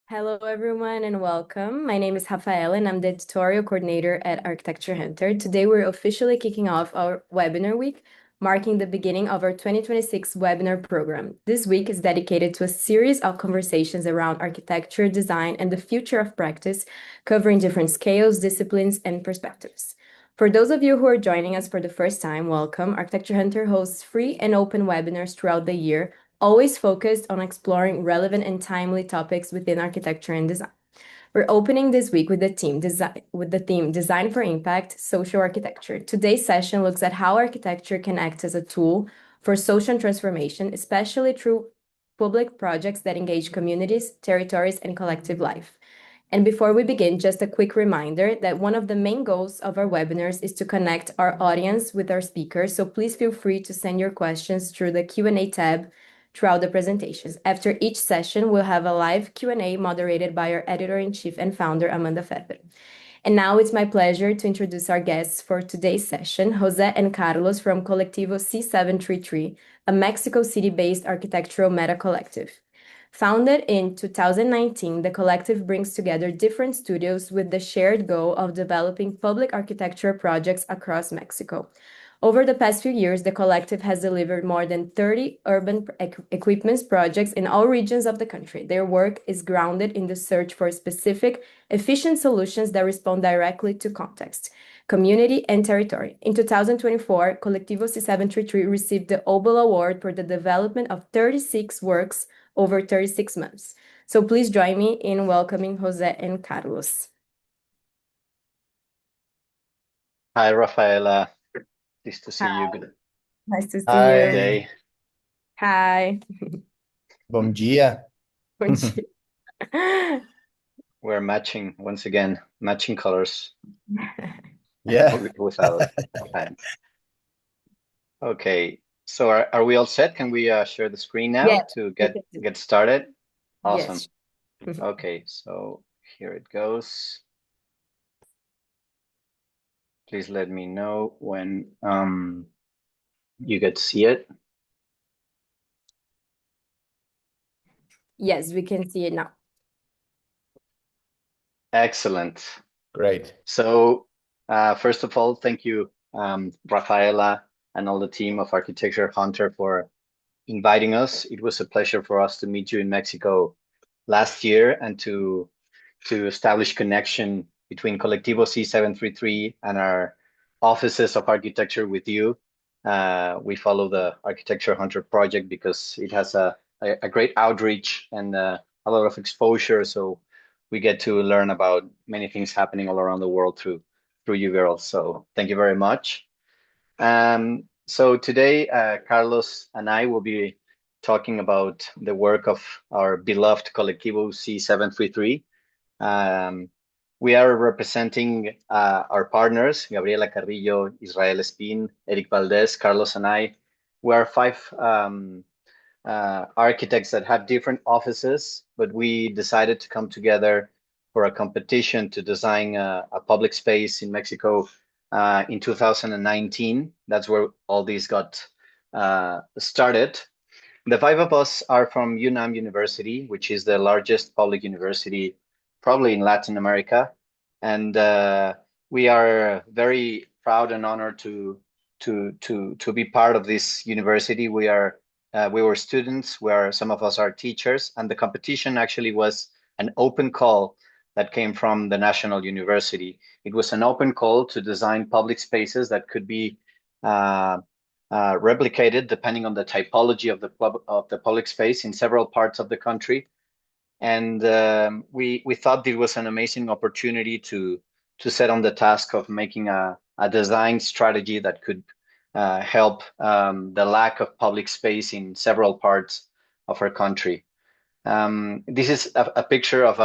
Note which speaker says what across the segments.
Speaker 1: Hello, everyone, and welcome. My name is Rafaela, and I'm the tutorial coordinator at Architecture Hunter. Today, we're officially kicking off our webinar week, marking the beginning of our 2026 webinar program. This week is dedicated to a series of conversations around architecture, design, and the future of practice, covering different scales, disciplines, and perspectives. For those of you who are joining us for the first time, welcome. Architecture Hunter hosts free and open webinars throughout the year, always focused on exploring relevant and timely topics within architecture and design. We're opening this week with the theme Design for Impact, Social Architecture. Today's session looks at how architecture can act as a tool for social transformation, especially through public projects that engage communities, territories, and collective life. And before we begin, just a quick reminder that one of the main goals of our webinars is to connect our audience with our speakers. So please feel free to send your questions through the Q&A tab throughout the presentations. After each session, we'll have a live Q&A moderated by our editor-in-chief and founder, Amanda Ferber. And now it's my pleasure to introduce our guests for today's session, José and Carlos from Colectivo C733, a Mexico City-based architectural meta collective. Founded in 2019, the collective brings together different studios with the shared goal of developing public architecture projects across Mexico. Over the past few years, the collective has delivered more than 30 urban equipments projects in all regions of the country. Their work is grounded in the search for specific, efficient solutions that respond directly to context, community, and territory. In 2024, Colectivo C733 received the Obel Award for the development of 36 works over 36 months. So please join me in welcoming José and Carlos.
Speaker 2: Hi, Rafaela. Nice to see you. Good
Speaker 1: Nice to see
Speaker 3: Hi.
Speaker 1: you.
Speaker 2: day.
Speaker 1: Hi.
Speaker 3: Bom dia.
Speaker 1: Bom dia.
Speaker 2: We're matching once again, matching colors
Speaker 3: Yeah.
Speaker 2: without pants. Okay, so are we all set? Can we share the screen now
Speaker 1: Yeah,
Speaker 2: to
Speaker 1: we
Speaker 2: get
Speaker 1: can do.
Speaker 2: get started? Awesome.
Speaker 1: Yes.
Speaker 2: Okay, so here it goes. Please let me know when you get to see it.
Speaker 1: Yes, we can see it now.
Speaker 2: Excellent.
Speaker 3: Great.
Speaker 2: So first of all, thank you, Rafaela, and all the team of Architecture Hunter for inviting us. It was a pleasure for us to meet you in Mexico last year and to establish connection between Colectivo C733 and our offices of architecture with you. We follow the Architecture Hunter project because it has a great outreach and a lot of exposure. So we get to learn about many things happening all around the world through you girls. So thank you very much. So today, Carlos and I will be talking about the work of our beloved Colectivo C733. We are representing our partners, Gabriela Carrillo, Israel Espin, Eric Valdez, Carlos, and I. We are five architects that have different offices, but we decided to come together for a competition to design a public space in Mexico in 2019. That's where all these got started. The five of us are from UNAM University, which is the largest public university probably in Latin America. And we are very proud and honored to be part of this university. We were students, where some of us are teachers, and the competition actually was an open call that came from the National University. It was an open call to design public spaces that could be replicated depending on the typology of the public space in several parts of the country. And we thought it was an amazing opportunity to set on the task of making a design strategy that could help the lack of public space in several parts of our country. This is a picture of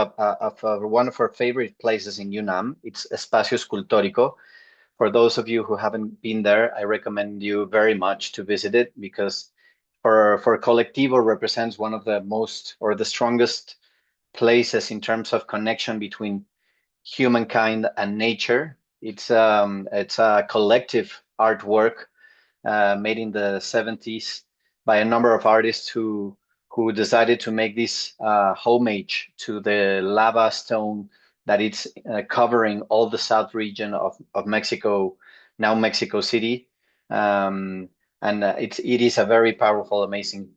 Speaker 2: one of our favorite places in UNAM. It's Espacio Escultórico. For those of you who haven't been there, I recommend you very much to visit it because for Colectivo represents one of the most or the strongest places in terms of connection between humankind and nature. It's a collective artwork made in the 70s by a number of artists who who decided to make this homage to the lava stone that it's covering all the south region of Mexico, now Mexico City. And it is a very powerful, amazing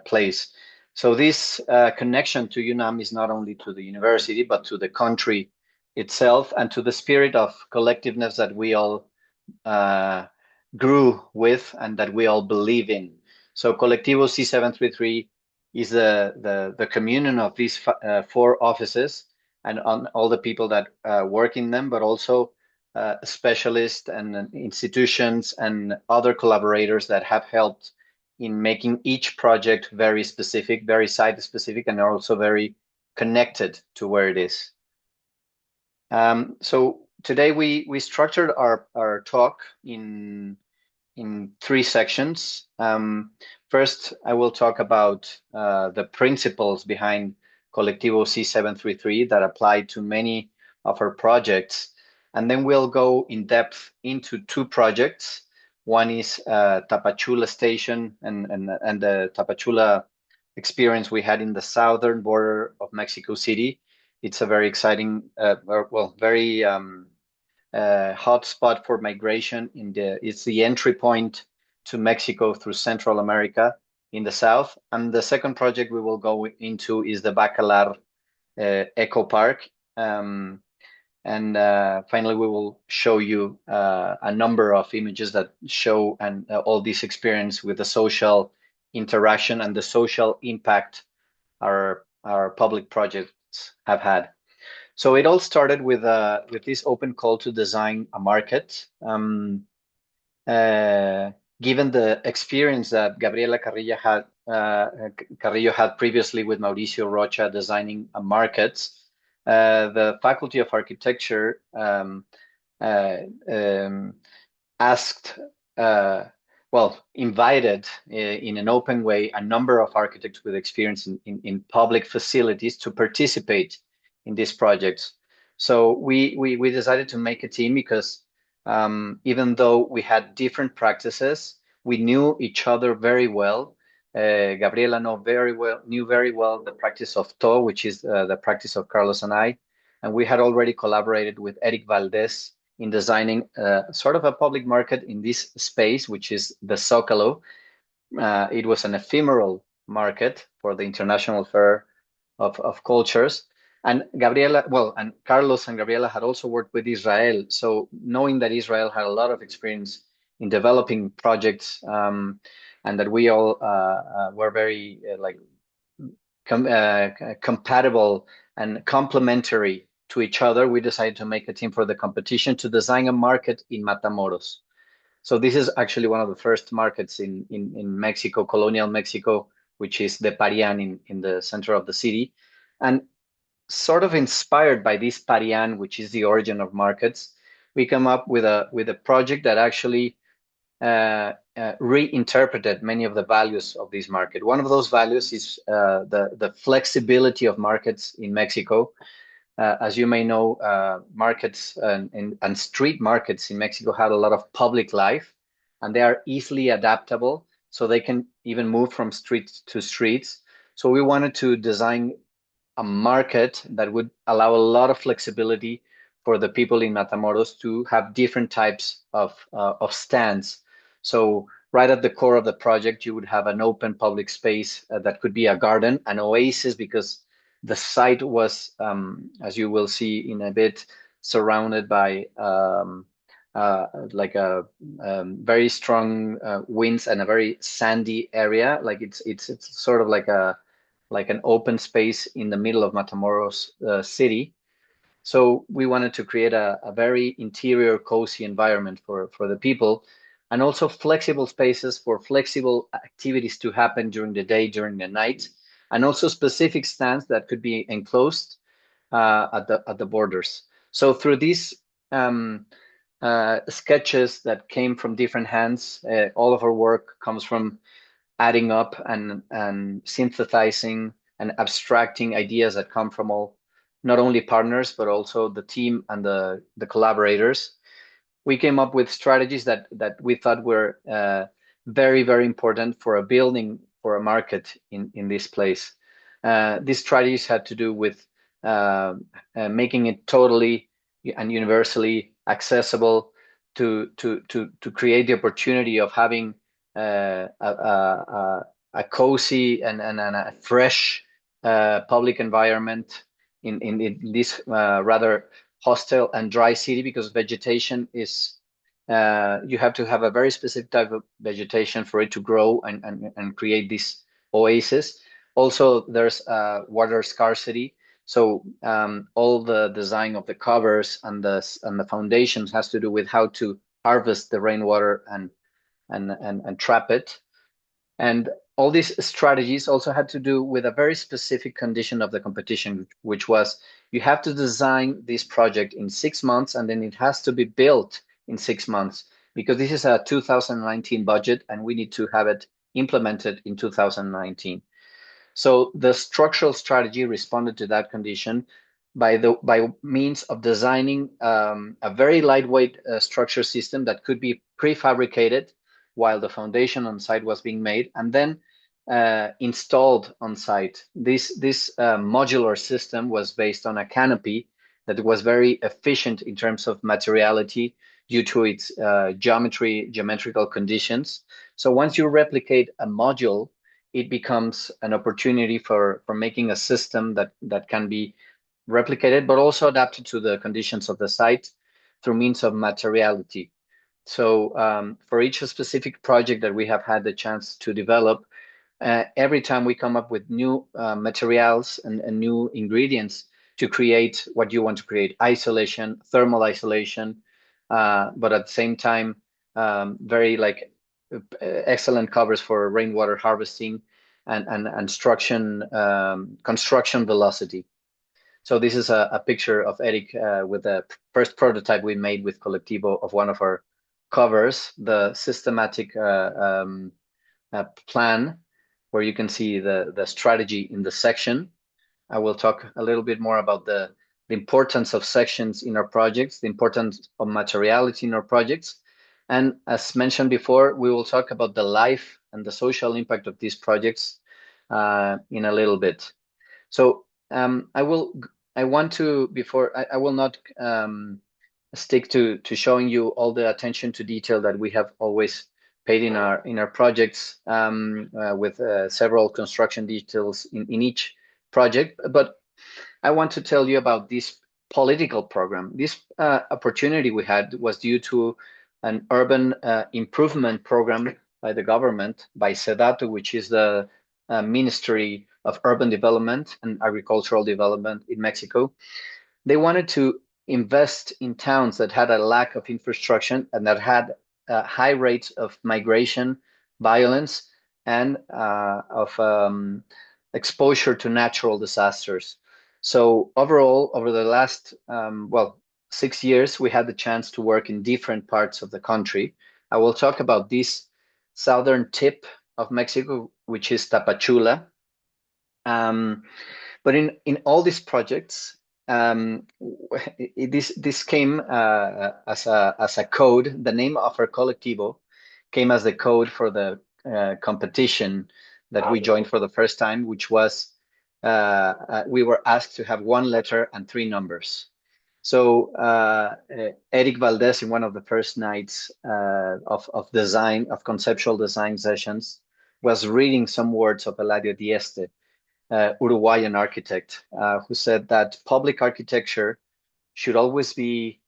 Speaker 2: place. So this connection to UNAM is not only to the university, but to the country itself and to the spirit of collectiveness that we all grew with and that we all believe in. So Colectivo C733 is the communion of these four offices and on all the people that work in them, but also specialists and institutions and other collaborators that have helped in making each project very specific, very site specific, and also very connected to where it is. So today we structured our talk in three sections. First, I will talk about the principles behind Colectivo C733 that apply to many of our projects. And then we'll go in depth into two projects. One is Tapachula Station and the Tapachula experience we had in the southern border of Mexico City. It's a very exciting, very hot spot for migration. It's the entry point to Mexico through Central America in the south. And the second project we will go into is the Bacalar Eco Park. And finally, we will show you a number of images that show all this experience with the social interaction and the social impact our public projects have had. So it all started with this open call to design a market. Given the experience that Gabriela Carrillo had previously with Mauricio Rocha designing a market, the Faculty of Architecture asked, invited in an open way a number of architects with experience in public facilities to participate in these projects. So we decided to make a team because even though we had different practices, we knew each other very well. Gabriela knew very well the practice of TO, which is the practice of Carlos and I. And we had already collaborated with Eric Valdez in designing sort of a public market in this space, which is the Zócalo. It was an ephemeral market for the International Fair of Cultures. And Carlos and Gabriela had also worked with Israel. So knowing that Israel had a lot of experience in developing projects and that we all were very compatible and complementary to each other, we decided to make a team for the competition to design a market in Matamoros. So this is actually one of the first markets in Mexico, colonial Mexico, which is the Parian in the center of the city. And sort of inspired by this Parian, which is the origin of markets, we come up with a project that actually reinterpreted many of the values of this market. One of those values is the flexibility of markets in Mexico. As you may know, markets and street markets in Mexico have a lot of public life, and they are easily adaptable, so they can even move from streets to streets. So we wanted to design a market that would allow a lot of flexibility for the people in Matamoros to have different types of stands. So right at the core of the project, you would have an open public space that could be a garden, an oasis, because the site was, as you will see in a bit, surrounded by very strong winds and a very sandy area. Like it's sort of like an open space in the middle of Matamoros city. So we wanted to create a very interior, cozy environment for the people, and also flexible spaces for flexible activities to happen during the day, during the night, and also specific stands that could be enclosed at the borders. So through these sketches that came from different hands, all of our work comes from adding up and synthesizing and abstracting ideas that come from not only partners, but also the team and the collaborators. We came up with strategies that we thought were very, very important for a building for a market in this place. These strategies had to do with making it totally and universally accessible to create the opportunity of having a cozy and a fresh public environment in this rather hostile and dry city, because vegetation is you have to have a very specific type of vegetation for it to grow and create this oasis. Also, there's water scarcity. So all the design of the covers and the foundations has to do with how to harvest the rainwater and trap it. And all these strategies also had to do with a very specific condition of the competition, which was you have to design this project in 6 months, and then it has to be built in 6 months, because this is a 2019 budget and we need to have it implemented in 2019. So the structural strategy responded to that condition by means of designing a very lightweight structure system that could be prefabricated while the foundation on site was being made, and then installed on site. This modular system was based on a canopy that was very efficient in terms of materiality due to its geometrical conditions. So once you replicate a module, it becomes an opportunity for making a system that can be replicated, but also adapted to the conditions of the site through means of materiality. So for each specific project that we have had the chance to develop, every time we come up with new materials and new ingredients to create what you want to create, isolation, thermal isolation, but at the same time, very like excellent covers for rainwater harvesting and construction velocity. So this is a picture of Eric with the first prototype we made with Colectivo of one of our covers, the systematic plan, where you can see the strategy in the section. I will talk a little bit more about the importance of sections in our projects, the importance of materiality in our projects. And as mentioned before, we will talk about the life and the social impact of these projects in a little bit. So I will not stick to showing you all the attention to detail that we have always paid in our projects with several construction details in each project. But I want to tell you about this political program. This opportunity we had was due to an urban improvement program by the government, by SEDATU, which is the Ministry of Urban Development and Agricultural Development in Mexico. They wanted to invest in towns that had a lack of infrastructure and that had high rates of migration, violence, and of exposure to natural disasters. So overall, over the last 6 years, we had the chance to work in different parts of the country. I will talk about this southern tip of Mexico, which is Tapachula. But in all these projects, this came as a code. The name of our Colectivo came as the code for the competition that we joined for the first time, which was we were asked to have 1 letter and 3 numbers. So Eric Valdez, in one of the first nights of conceptual design sessions, was reading some words of Eladio Dieste, Uruguayan architect, who said that public architecture should always be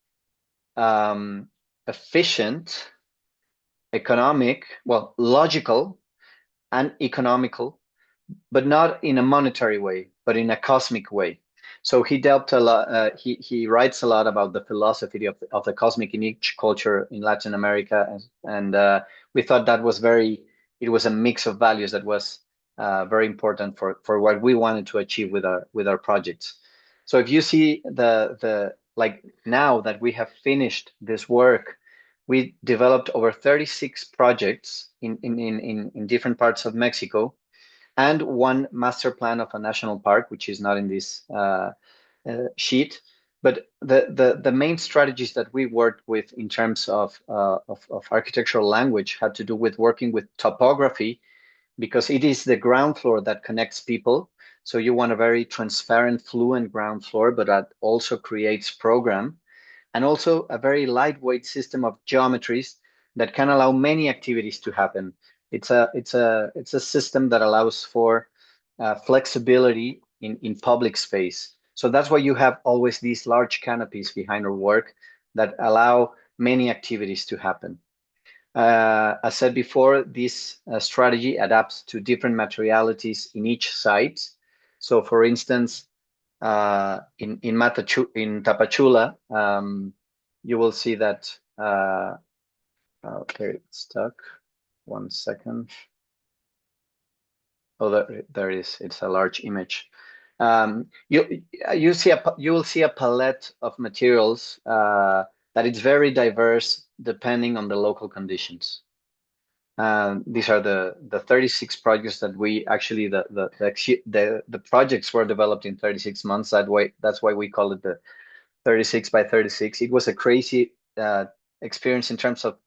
Speaker 2: efficient, logical and economical, but not in a monetary way, but in a cosmic way. So he dealt a lot. He writes a lot about the philosophy of the cosmic in each culture in Latin America, and we thought that was it was a mix of values that was very important for what we wanted to achieve with our projects. So if you see like now that we have finished this work, we developed over 36 projects in different parts of Mexico, and 1 master plan of a national park, which is not in this sheet. But the main strategies that we worked with in terms of architectural language had to do with working with topography because it is the ground floor that connects people. So you want a very transparent, fluent ground floor, but that also creates program, and also a very lightweight system of geometries that can allow many activities to happen. It's a system that allows for flexibility in public space. So that's why you have always these large canopies behind our work that allow many activities to happen. As said before, this strategy adapts to different materialities in each site. So for instance, in Tapachula, you will see that, okay, it's stuck. 1 second. Oh, there it is. It's a large image. You will see a palette of materials that it's very diverse depending on the local conditions. These are the 36 projects that we actually the projects were developed in 36 months. That's why we call it the 36 by 36. It was a crazy experience in terms of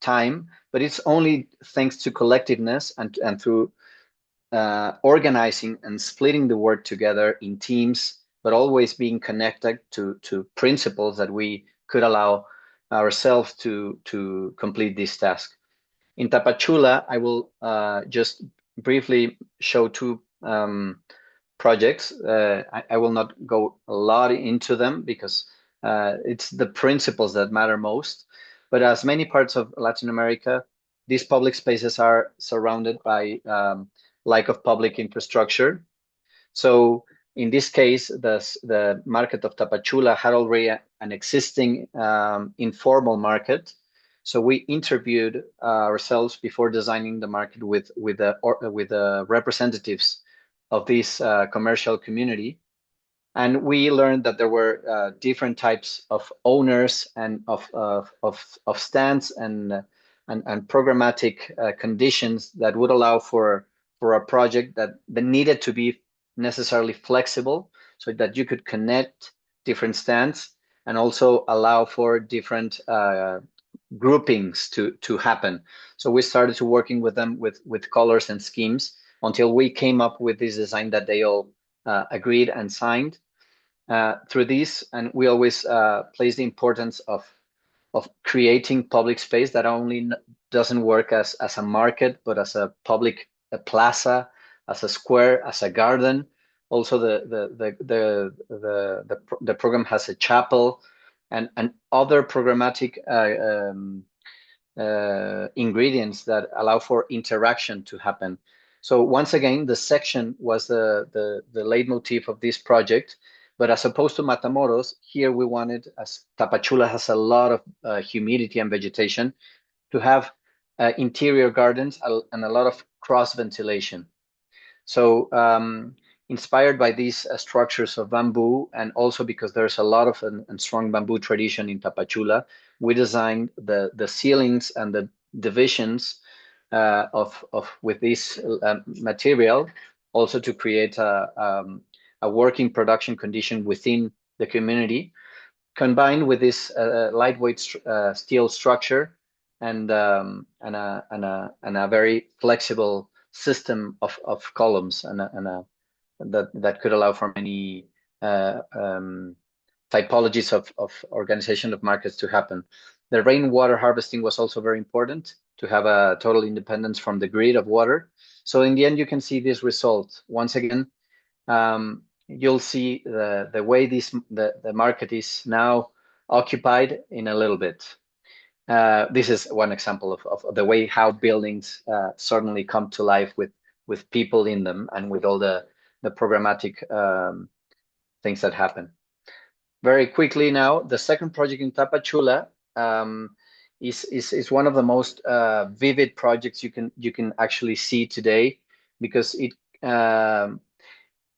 Speaker 2: time, but it's only thanks to collectiveness and through organizing and splitting the work together in teams, but always being connected to principles that we could allow ourselves to complete this task. In Tapachula, I will just briefly show two projects. I will not go a lot into them because it's the principles that matter most. But as many parts of Latin America, these public spaces are surrounded by lack of public infrastructure. So in this case, the market of Tapachula had already an existing informal market. So we interviewed ourselves before designing the market with the representatives of this commercial community. And we learned that there were different types of owners and of stands and programmatic conditions that would allow for a project that needed to be necessarily flexible, so that you could connect different stands and also allow for different groupings to happen. So we started to working with them with colors and schemes until we came up with this design that they all agreed and signed. Through this, and we always place the importance of creating public space that only doesn't work as a market, but as a public plaza, as a square, as a garden. Also, the program has a chapel and other programmatic ingredients that allow for interaction to happen. So once again, the section was the leitmotif of this project. But as opposed to Matamoros, here we wanted, as Tapachula has a lot of humidity and vegetation, to have interior gardens and a lot of cross ventilation. So inspired by these structures of bamboo, and also because there's a lot of and strong bamboo tradition in Tapachula, we designed the ceilings and the divisions with this material, also to create a working production condition within the community, combined with this lightweight steel structure and a very flexible system of columns that could allow for many typologies of organization of markets to happen. The rainwater harvesting was also very important to have a total independence from the grid of water. So in the end, you can see this result. Once again, you'll see the way the market is now occupied in a little bit. This is one example of the way how buildings certainly come to life with people in them and with all the programmatic things that happen. Very quickly now, the second project in Tapachula is one of the most vivid projects you can actually see today, because it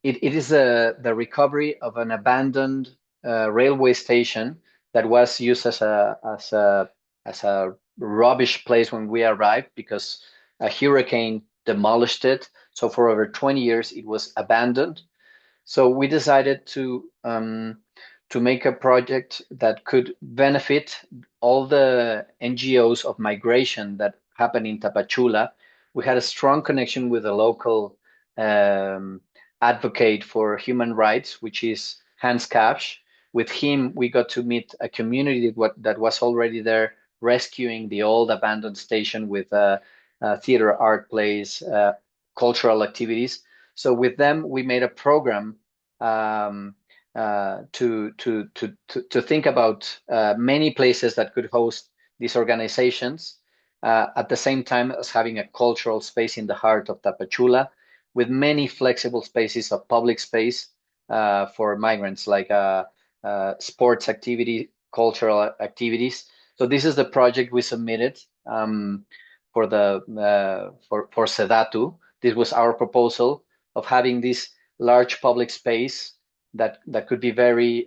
Speaker 2: is the recovery of an abandoned railway station that was used as a rubbish place when we arrived, because a hurricane demolished it. So for over 20 years, it was abandoned. So we decided to make a project that could benefit all the NGOs of migration that happen in Tapachula, we had a strong connection with a local advocate for human rights, which is Hans Kapsch. With him, we got to meet a community that was already there rescuing the old abandoned station with theater, art plays, cultural activities. So with them, we made a program um, to think about many places that could host these organizations at the same time as having a cultural space in the heart of Tapachula with many flexible spaces of public space for migrants, like sports activity, cultural activities. So this is the project we submitted for the for Sedatu. This was our proposal of having this large public space that could be very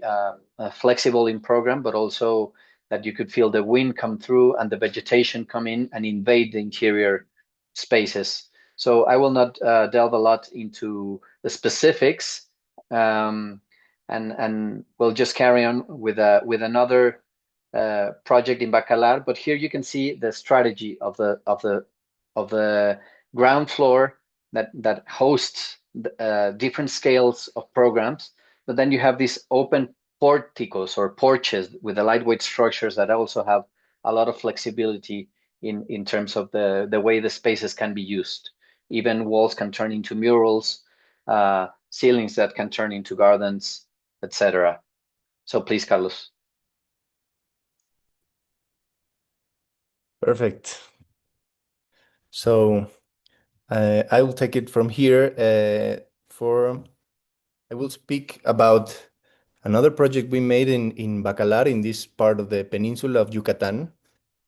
Speaker 2: flexible in program, but also that you could feel the wind come through and the vegetation come in and invade the interior spaces. So I will not delve a lot into the specifics, and we'll just carry on with another project in Bacalar. But here you can see the strategy of the ground floor that hosts different scales of programs. But then you have these open porticos or porches with the lightweight structures that also have a lot of flexibility in terms of the way the spaces can be used. Even walls can turn into murals, ceilings that can turn into gardens, etc. So please, Carlos.
Speaker 3: Perfect. So I will take it from here. I will speak about another project we made in Bacalar, in this part of the peninsula of Yucatan,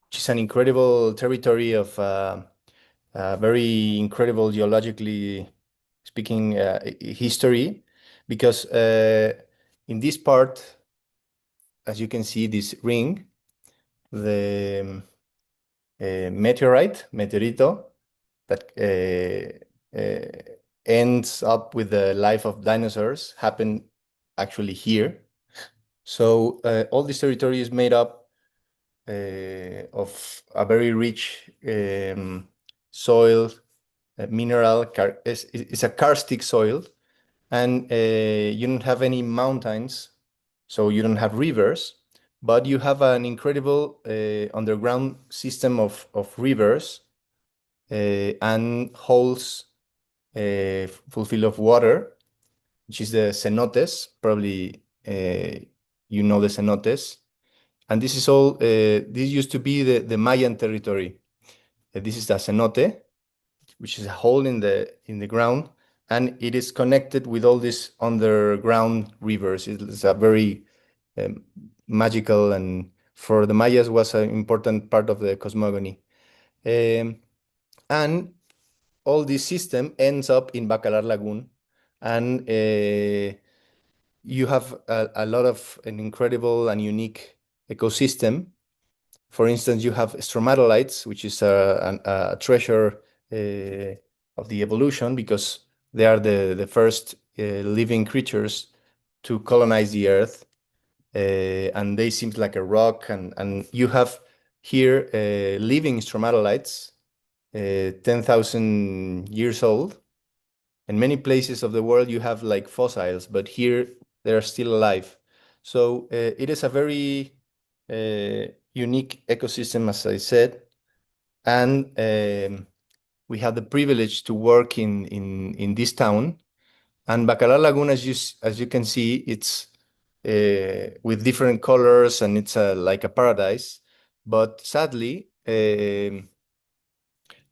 Speaker 3: which is an incredible territory of very incredible geologically speaking history, because in this part, as you can see, this ring, the meteorito, that ends up with the life of dinosaurs happened actually here. So all this territory is made up of a very rich soil, mineral, it's a karstic soil, and you don't have any mountains, so you don't have rivers, but you have an incredible underground system of rivers and holes fulfilled of water, which is the cenotes. Probably you know the cenotes. And this is all, this used to be the Mayan territory. This is the cenote, which is a hole in the ground, and it is connected with all these underground rivers. It's a very magical, and for the Mayas was an important part of the cosmogony. And all this system ends up in Bacalar Lagoon, and you have a lot of an incredible and unique ecosystem. For instance, you have stromatolites, which is a treasure of the evolution, because they are the first living creatures to colonize the earth, and they seem like a rock, and you have here living stromatolites, 10,000 years old. In many places of the world, you have like fossils, but here they are still alive. So it is a very unique ecosystem, as I said, and we have the privilege to work in this town. And Bacalar Lagoon, as you can see, it's with different colors, and it's like a paradise. But sadly,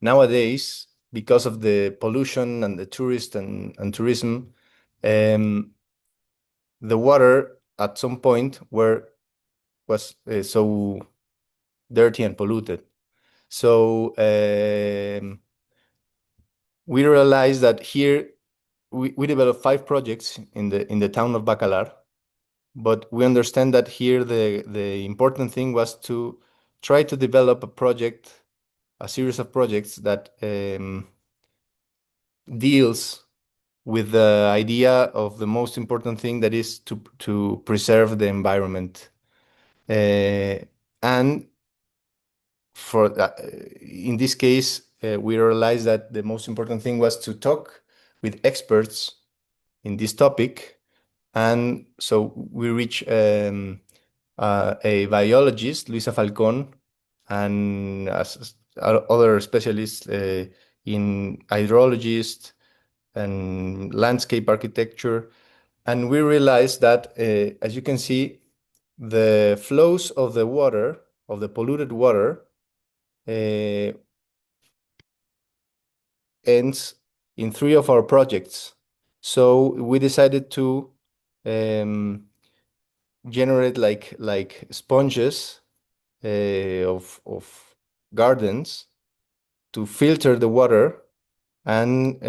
Speaker 3: nowadays, because of the pollution and the tourist and tourism, the water at some point was so dirty and polluted. So we realized that here we developed 5 projects in the town of Bacalar, but we understand that here the important thing was to try to develop a series of projects that deals with the idea of the most important thing, that is to preserve the environment. And for in this case, we realized that the most important thing was to talk with experts in this topic. And so we reached a biologist, Luisa Falcón, and other specialists in hydrologist and landscape architecture. And we realized that, as you can see, the flows of the water, of the polluted water, ends in 3 of our projects. So we decided to generate like sponges of gardens to filter the water and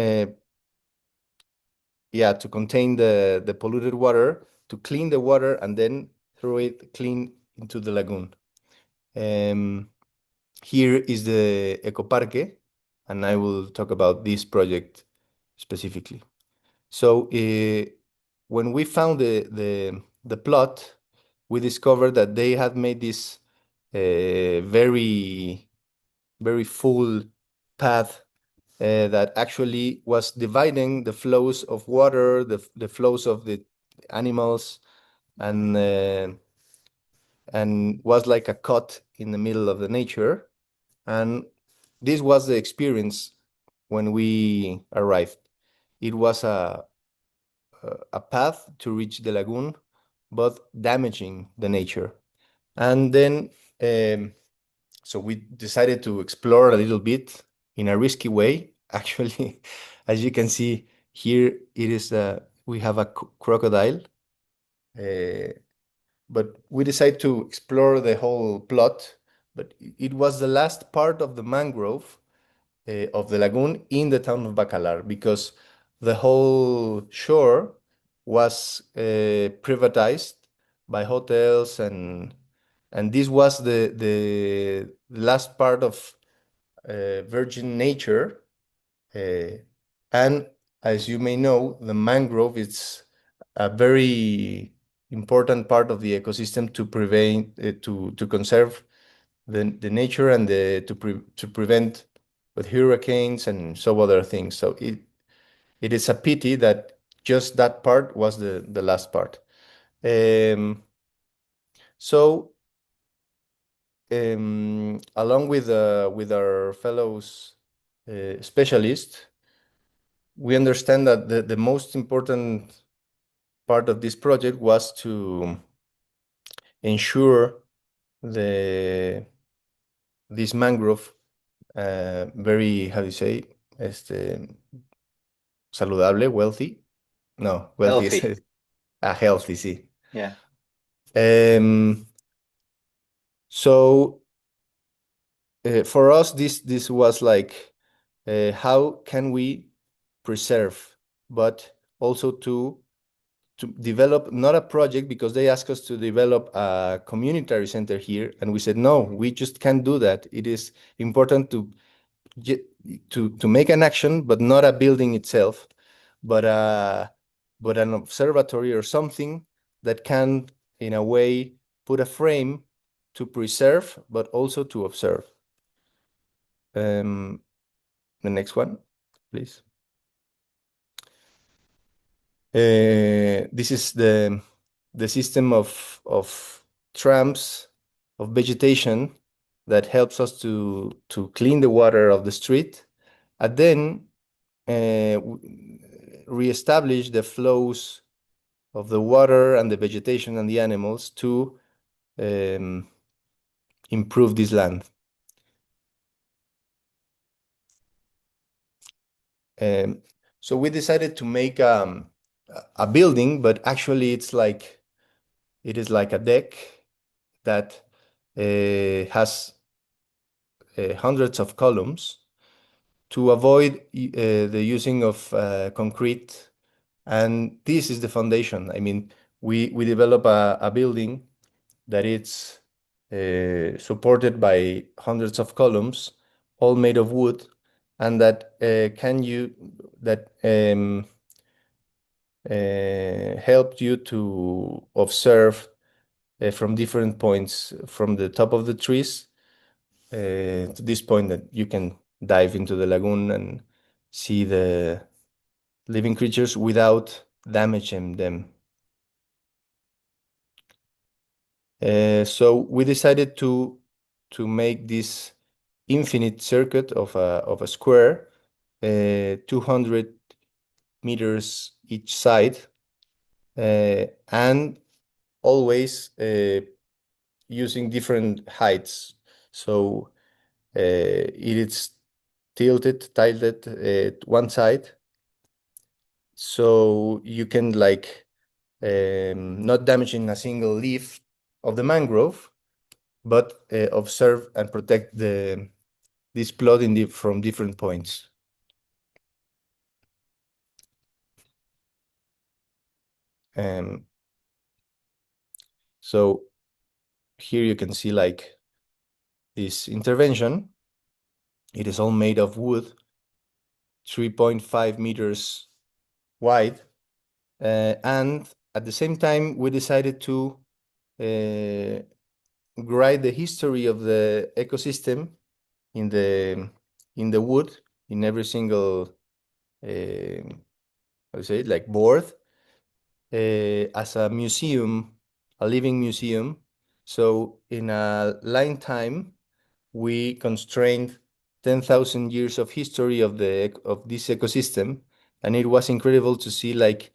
Speaker 3: yeah, to contain the polluted water, to clean the water and then throw it clean into the lagoon. Here is the Ecoparque, and I will talk about this project specifically. So when we found the plot, we discovered that they had made this very full path that actually was dividing the flows of water, the flows of the animals, and was like a cut in the middle of the nature. And this was the experience when we arrived. It was a path to reach the lagoon, but damaging the nature. And then, so we decided to explore a little bit in a risky way. Actually, as you can see here, it is we have a crocodile, but we decided to explore the whole plot. But it was the last part of the mangrove of the lagoon in the town of Bacalar, because the whole shore was privatized by hotels, and this was the last part of virgin nature. And as you may know, the mangrove is a very important part of the ecosystem to prevent to conserve the nature and to prevent with hurricanes and so other things. So it is a pity that just that part was the last part. So along with our fellows specialists, we understand that the most important part of this project was to ensure this mangrove very, how do you say, saludable, wealthy? No, wealthy
Speaker 2: Healthy.
Speaker 3: is healthy, sí.
Speaker 2: Yeah.
Speaker 3: So for us, this was like, how can we preserve, but also to develop not a project, because they asked us to develop a community center here, and we said no, we just can't do that. It is important to make an action, but not a building itself, but an observatory or something that can, in a way, put a frame to preserve, but also to observe. The next one, please. This is the system of tramps of vegetation that helps us to clean the water of the street, and then reestablish the flows of the water and the vegetation and the animals to improve this land. So we decided to make a building, but actually it is like a deck that has hundreds of columns to avoid the using of concrete. And this is the foundation. I mean, we develop a building that it's supported by hundreds of columns, all made of wood, and that helped you to observe from different points, from the top of the trees to this point that you can dive into the lagoon and see the living creatures without damaging them. So we decided to make this infinite circuit of a square, 200 meters each side, and always using different heights. So it is tilted one side, so you can like not damaging a single leaf of the mangrove, but observe and protect this plot from different points. So here you can see like this intervention. It is all made of wood, 3.5 meters wide, and at the same time we decided to write the history of the ecosystem in the wood, in every single how to say it, like board, as a museum, a living museum. So in a line time, we constrained 10,000 years of history of this ecosystem, and it was incredible to see like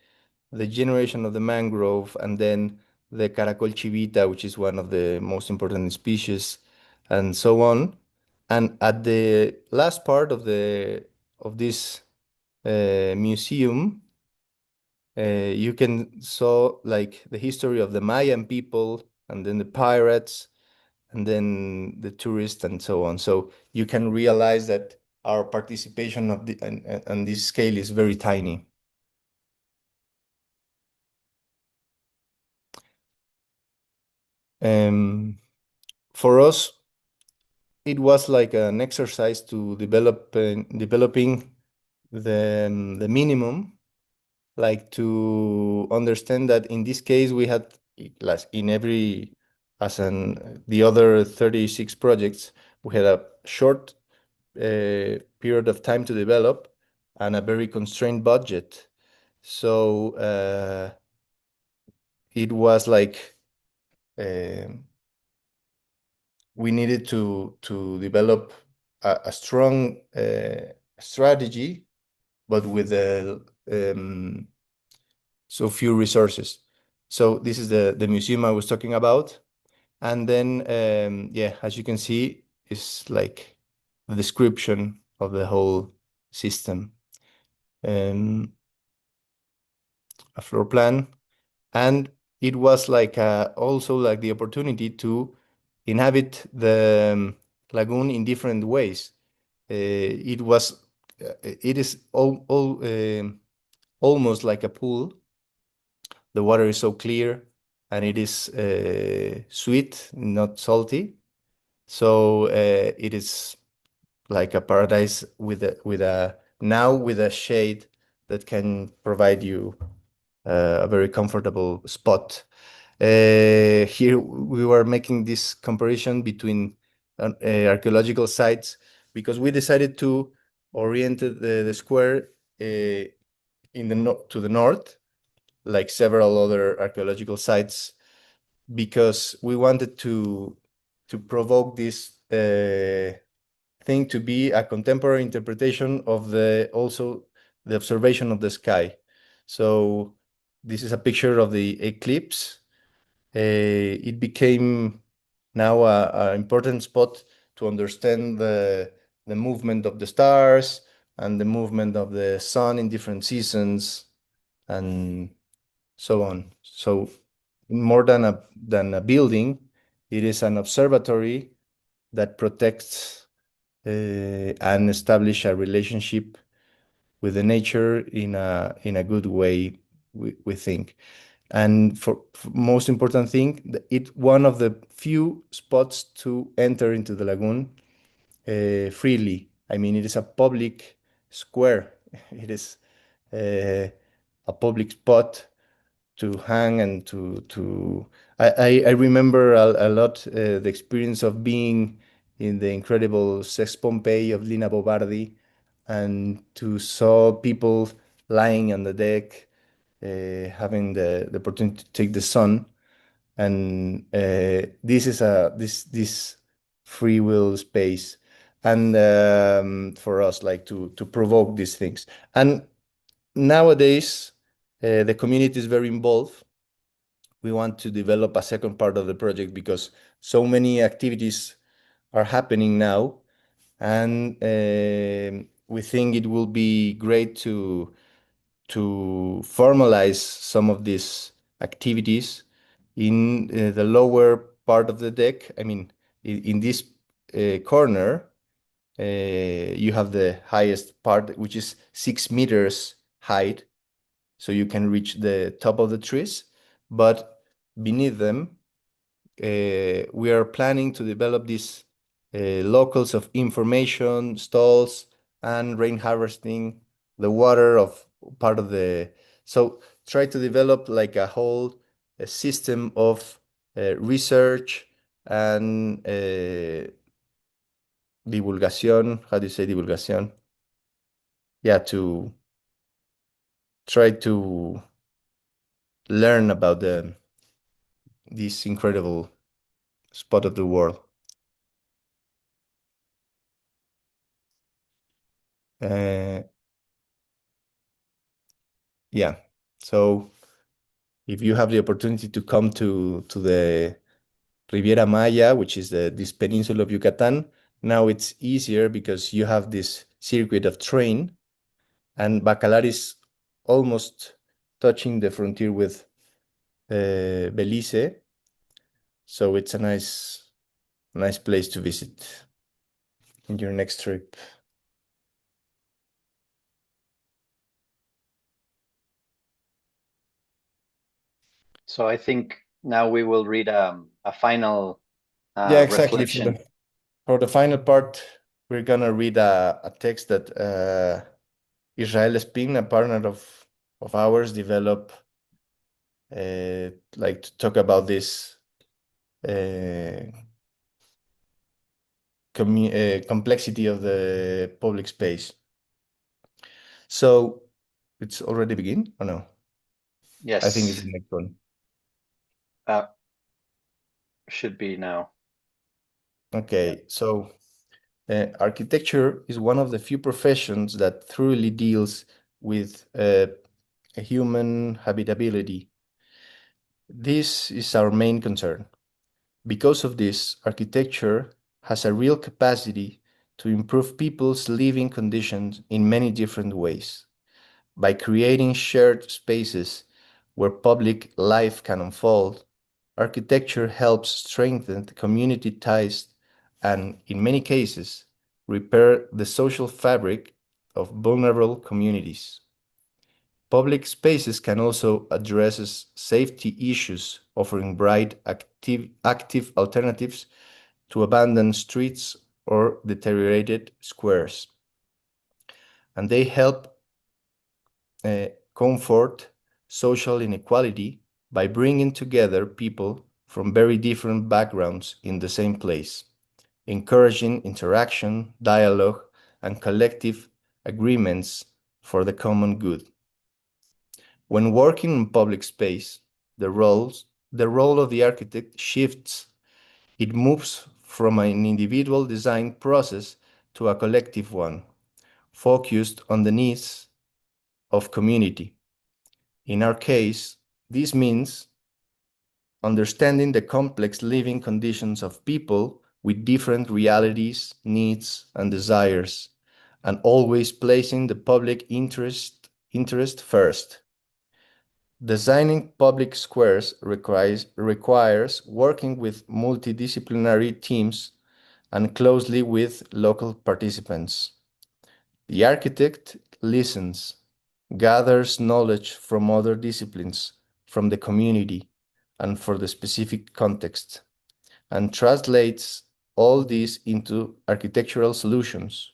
Speaker 3: the generation of the mangrove, and then the caracol chivita, which is one of the most important species, and so on. And at the last part of this museum, you can saw like the history of the Mayan people, and then the pirates, and then the tourists, and so on. So you can realize that our participation on this scale is very tiny. For us, it was like an exercise to developing the minimum, like to understand that in this case we had, like in every, as in the other 36 projects, we had a short period of time to develop and a very constrained budget. So it was like we needed to develop a strong strategy, but with so few resources. So this is the museum I was talking about. And then, yeah, as you can see, it's like the description of the whole system. A floor plan. And it was like also like the opportunity to inhabit the lagoon in different ways. It is almost like a pool. The water is so clear, and it is sweet, not salty. So it is like a paradise with a shade that can provide you a very comfortable spot. Here we were making this comparison between archaeological sites, because we decided to orient the square to the north, like several other archaeological sites, because we wanted to provoke this thing to be a contemporary interpretation of also the observation of the sky. So this is a picture of the eclipse. It became now a important spot to understand the movement of the stars and the movement of the sun in different seasons, and so on. So more than a building, it is an observatory that protects and establish a relationship with the nature in a good way, we think. And for most important thing, it one of the few spots to enter into the lagoon freely. I mean, it is a public square. It is a public spot to hang and I remember a lot the experience of being in the incredible Sex Pompeii of Lina Bobardi, and to saw people lying on the deck, having the opportunity to take the sun. And this is this free will space, and for us, like to provoke these things. And nowadays, the community is very involved. We want to develop a second part of the project because so many activities are happening now, and we think it will be great to formalize some of these activities in the lower part of the deck. I mean, in this corner, you have the highest part, which is 6 meters height, so you can reach the top of the trees. But beneath them, we are planning to develop these locals of information, stalls, and rain harvesting, the water of part of the. So try to develop like a whole system of research and divulgación. How do you say divulgación? Yeah, to try to learn about this incredible spot of the world. Yeah, so if you have the opportunity to come to the Riviera Maya, which is this peninsula of Yucatan, now it's easier because you have this circuit of train, and Bacalar is almost touching the frontier with Belize, so it's a nice place to visit in your next trip.
Speaker 2: So I think now we will read a final
Speaker 3: Yeah, exactly.
Speaker 2: reflection.
Speaker 3: For the final part, we're gonna read a text that Israel Espin, a partner of ours, developed, like to talk about this complexity of the public space. So it's already begin or no?
Speaker 2: Yes.
Speaker 3: I think it's the next one.
Speaker 2: Should be now.
Speaker 3: Okay, so architecture is one of the few professions that thoroughly deals with a human habitability. This is our main concern. Because of this, architecture has a real capacity to improve people's living conditions in many different ways. By creating shared spaces where public life can unfold, architecture helps strengthen the community ties and, in many cases, repair the social fabric of vulnerable communities. Public spaces can also address safety issues, offering bright, active alternatives to abandoned streets or deteriorated squares. And they help comfort social inequality by bringing together people from very different backgrounds in the same place, encouraging interaction, dialogue, and collective agreements for the common good. When working in public space, the role of the architect shifts. It moves from an individual design process to a collective one, focused on the needs of community. In our case, this means understanding the complex living conditions of people with different realities, needs, and desires, and always placing the public interest first. Designing public squares requires working with multidisciplinary teams and closely with local participants. The architect listens, gathers knowledge from other disciplines, from the community, and for the specific context, and translates all this into architectural solutions.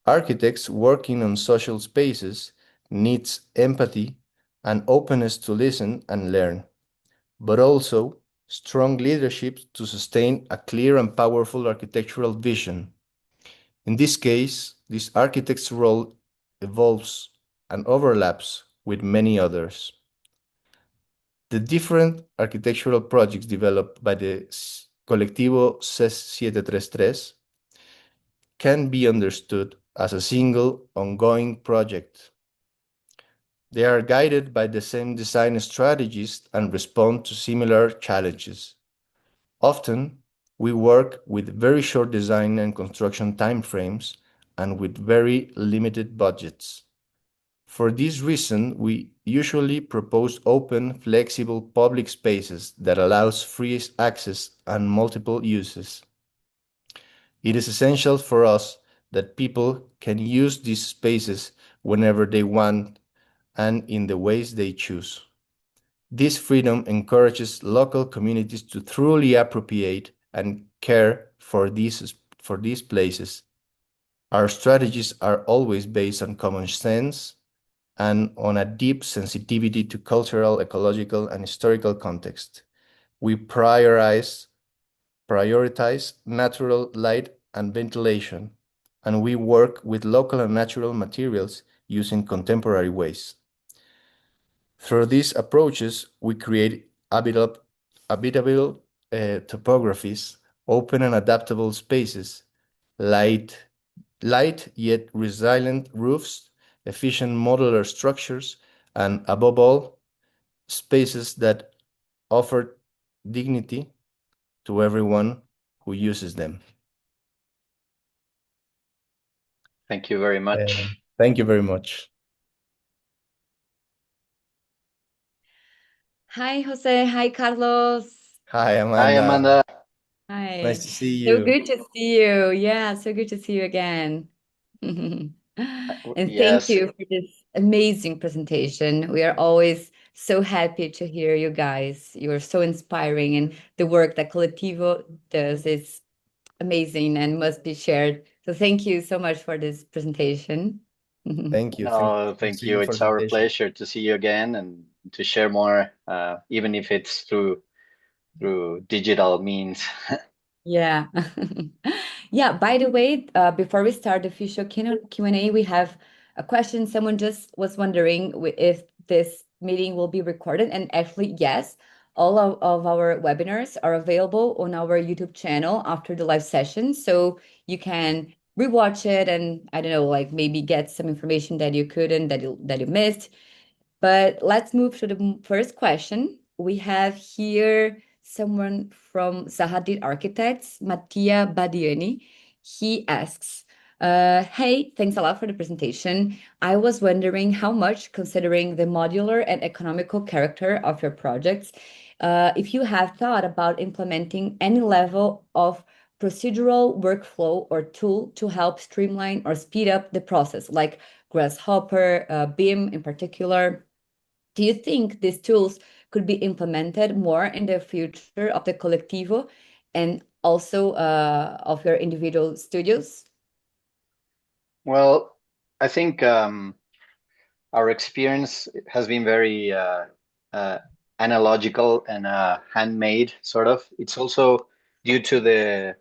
Speaker 3: Architects working on social spaces needs empathy and openness to listen and learn, but also strong leadership to sustain a clear and powerful architectural vision. In this case, this architect's role evolves and overlaps with many others. The different architectural projects developed by the Colectivo C733 can be understood as a single ongoing project. They are guided by the same design strategies and respond to similar challenges. Often, we work with very short design and construction timeframes and with very limited budgets. For this reason, we usually propose open, flexible public spaces that allows free access and multiple uses. It is essential for us that people can use these spaces whenever they want and in the ways they choose. This freedom encourages local communities to truly appropriate and care for these places. Our strategies are always based on common sense and on a deep sensitivity to cultural, ecological, and historical context. We prioritize natural light and ventilation, and we work with local and natural materials using contemporary ways. Through these approaches, we create habitable topographies, open and adaptable spaces, light yet resilient roofs, efficient modular structures, and above all, spaces that offer dignity to everyone who uses them.
Speaker 2: Thank you very much.
Speaker 3: Thank you very much.
Speaker 4: Hi, Jose. Hi, Carlos.
Speaker 3: Hi, Amanda.
Speaker 2: Hi, Amanda.
Speaker 4: Hi.
Speaker 3: Nice to see
Speaker 4: So
Speaker 3: you.
Speaker 4: good to see you. Yeah, so good to see you again. And thank
Speaker 2: Yes.
Speaker 4: you for this amazing presentation. We are always so happy to hear you guys. You are so inspiring, and the work that Colectivo does is amazing and must be shared. So thank you so much for this presentation.
Speaker 3: Thank you.
Speaker 2: No,
Speaker 3: Thanks
Speaker 2: thank
Speaker 3: to
Speaker 2: you.
Speaker 3: you for
Speaker 2: It's
Speaker 3: the
Speaker 2: our
Speaker 3: invitation.
Speaker 2: pleasure to see you again and to share more, even if it's through digital means.
Speaker 4: Yeah. Yeah, by the way, before we start the official Q&A, we have a question. Someone just was wondering if this meeting will be recorded. And actually, yes, all of our webinars are available on our YouTube channel after the live session. So you can rewatch it and, I don't know, like maybe get some information that you couldn't, that you missed. But let's move to the first question. We have here someone from Sahadid Architects, Mattia Badiani. He asks, hey, thanks a lot for the presentation. I was wondering how much, considering the modular and economical character of your projects, if you have thought about implementing any level of procedural workflow or tool to help streamline or speed up the process, like Grasshopper, BIM in particular. Do you think these tools could be implemented more in the future of the Colectivo and also of your individual studios?
Speaker 2: Well, I think our experience has been very analogical and handmade, sort of. It's also due to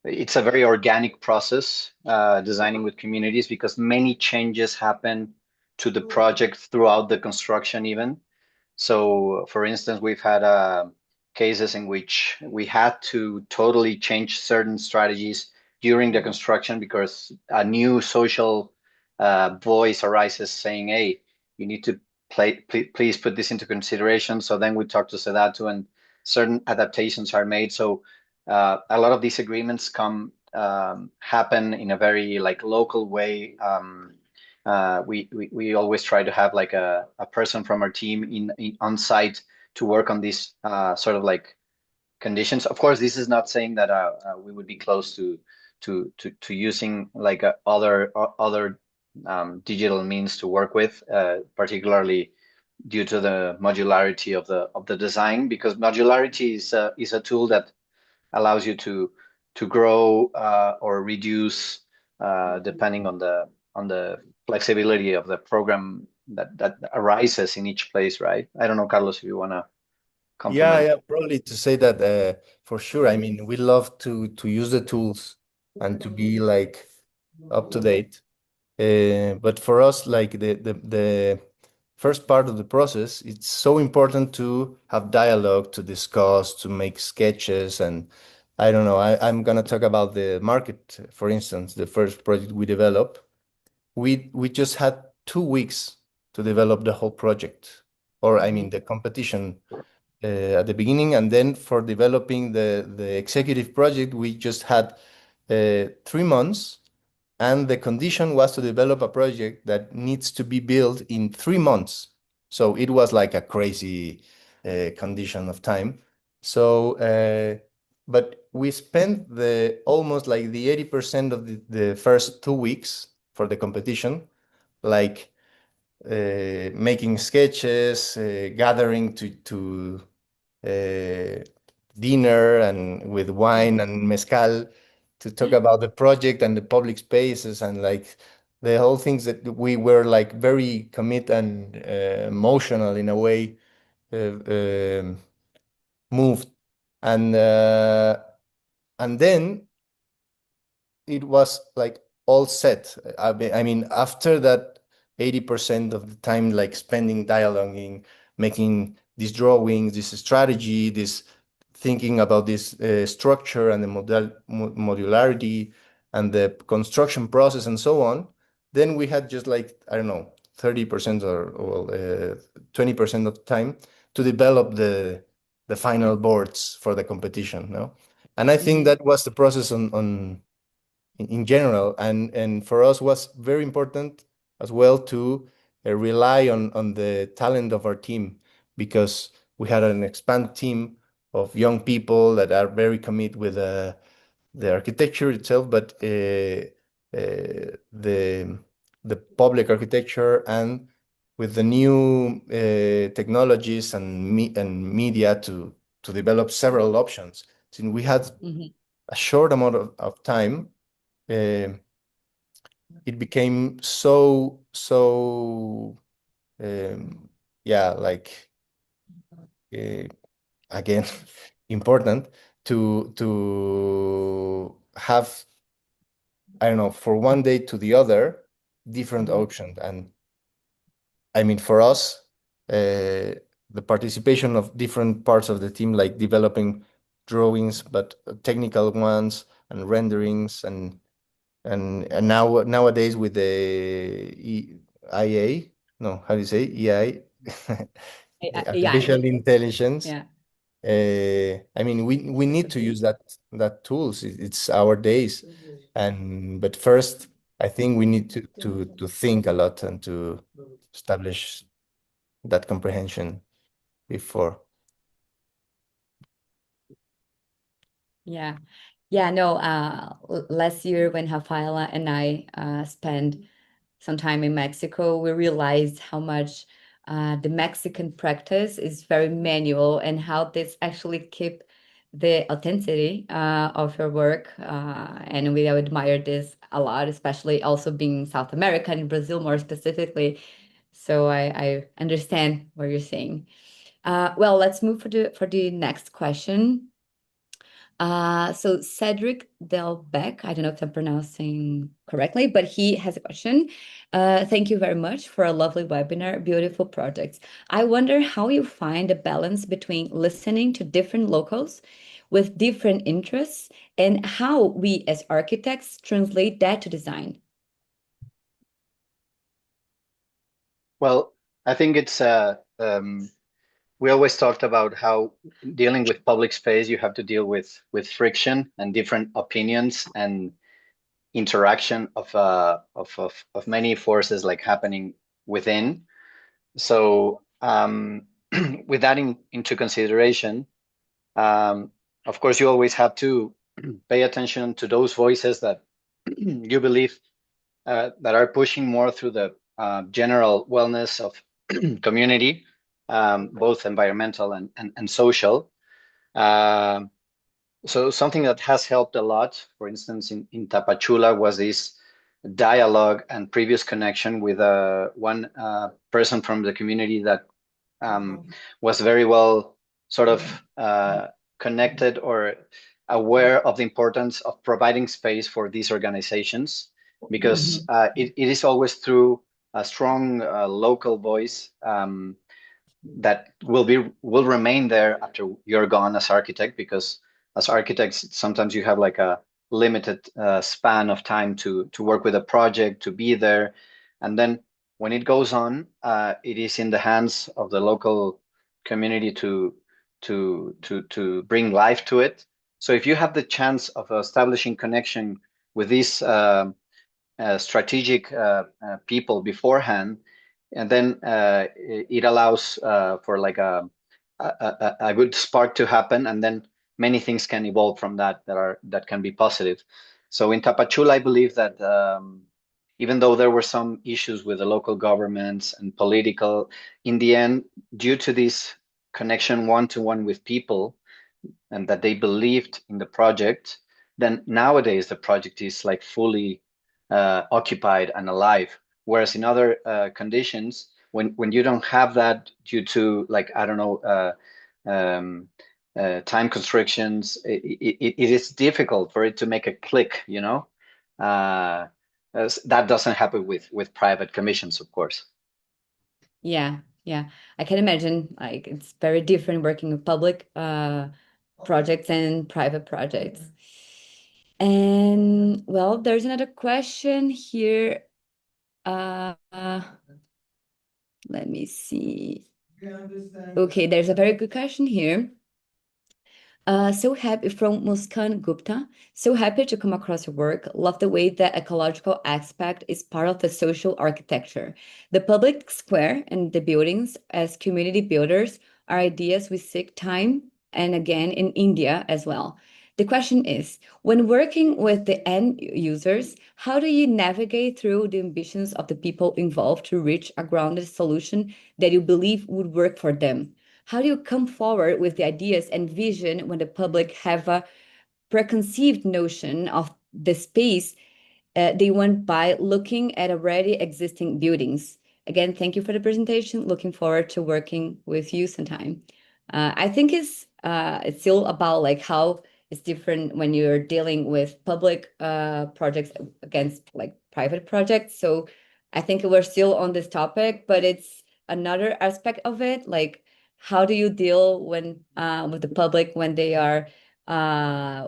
Speaker 2: it's a very organic process, designing with communities, because many changes happen to the project throughout the construction even. So, for instance, we've had cases in which we had to totally change certain strategies during the construction because a new social voice arises saying, hey, you need to please put this into consideration. So then we talk to Sedatu and certain adaptations are made. So a lot of these agreements happen in a very like local way. We always try to have like a person from our team in on site to work on these sort of like conditions. Of course, this is not saying that we would be close to using like other digital means to work with, particularly due to the modularity of the design, because modularity is a tool that allows you to grow or reduce depending on the flexibility of the program that arises in each place, right? I don't know, Carlos, if you want to complement.
Speaker 3: Yeah, probably to say that for sure. I mean, we love to use the tools and to be like up to date. But for us, like the first part of the process, it's so important to have dialogue, to discuss, to make sketches, and I don't know. I'm gonna talk about the market, for instance, the first project we developed. We just had 2 weeks to develop the whole project, or I mean the competition at the beginning, and then for developing the executive project, we just had 3 months, and the condition was to develop a project that needs to be built in 3 months. So it was like a crazy condition of time. So, but we spent the almost like the 80% of the first 2 weeks for the competition, like making sketches, gathering to dinner and with wine and mezcal to talk about the project and the public spaces and like the whole things that we were like very commit and emotional in a way, moved, and uh, and then it was like all set. I mean, after that 80% of the time, like spending dialoguing, making these drawings, this strategy, this thinking about this structure and the modularity and the construction process and so on, then we had just like, I don't know, 30% or well, 20% of time to develop the final boards for the competition, no? And I think that was the process on in general, and for us was very important as well to rely on the talent of our team, because we had an expanded team of young people that are very committed with the architecture itself, but the public architecture, and with the new technologies and media to develop several options. Since we had a short amount of time, uh, it became so yeah, like again important to have, I don't know, for one day to the other different options. And I mean, for us, the participation of different parts of the team, like developing drawings, but technical ones and renderings, and nowadays with the IA, no, how do you say EI,
Speaker 4: AI.
Speaker 3: artificial intelligence.
Speaker 4: Yeah.
Speaker 3: I mean, we need to use that tools. It's our days, and but first, I think we need to think a lot and to establish that comprehension before.
Speaker 4: Yeah. Yeah, no, last year when Rafaela and I spent some time in Mexico, we realized how much the Mexican practice is very manual and how this actually keep the authenticity of your work. And we admire this a lot, especially also being South America and Brazil more specifically. So I understand what you're saying. Well, let's move for the next question. So Cedric Delbecq, I don't know if I'm pronouncing correctly, but he has a question. Thank you very much for a lovely webinar, beautiful projects. I wonder how you find a balance between listening to different locals with different interests and how we as architects translate that to design.
Speaker 2: Well, I think it's we always talked about how dealing with public space, you have to deal with friction and different opinions and interaction of many forces like happening within. So with that into consideration, of course, you always have to pay attention to those voices that you believe that are pushing more through the general wellness of community, both environmental and social. So something that has helped a lot, for instance, in Tapachula, was this dialogue and previous connection with one person from the community that was very well sort of connected or aware of the importance of providing space for these organizations, because it is always through a strong local voice that will remain there after you're gone as architect, because as architects sometimes you have like a limited span of time to work with a project, to be there, and then when it goes on, it is in the hands of the local community to bring life to it. So if you have the chance of establishing connection with these strategic people beforehand, and then it allows for like a good spark to happen, and then many things can evolve from that can be positive. So in Tapachula, I believe that even though there were some issues with the local governments and political, in the end, due to this connection one-to-one with people, and that they believed in the project, then nowadays the project is like fully occupied and alive. Whereas in other conditions, when you don't have that due to, like, I don't know, time constrictions, it is difficult for it to make a click, you know? That doesn't happen with private commissions, of course.
Speaker 4: Yeah, yeah. I can imagine like it's very different working with public projects and private projects. And well, there's another question here. Let me see. Okay, there's a very good question here. So happy from Muskan Gupta. So happy to come across your work. Love the way that ecological aspect is part of the social architecture. The public square and the buildings as community builders are ideas we seek time and again in India as well. The question is, when working with the end users, how do you navigate through the ambitions of the people involved to reach a grounded solution that you believe would work for them? How do you come forward with the ideas and vision when the public have a preconceived notion of the space they want by looking at already existing buildings? Again, thank you for the presentation. Looking forward to working with you sometime. I think it's still about like how it's different when you're dealing with public projects against like private projects. So I think we're still on this topic, but it's another aspect of it. Like, how do you deal when with the public when they are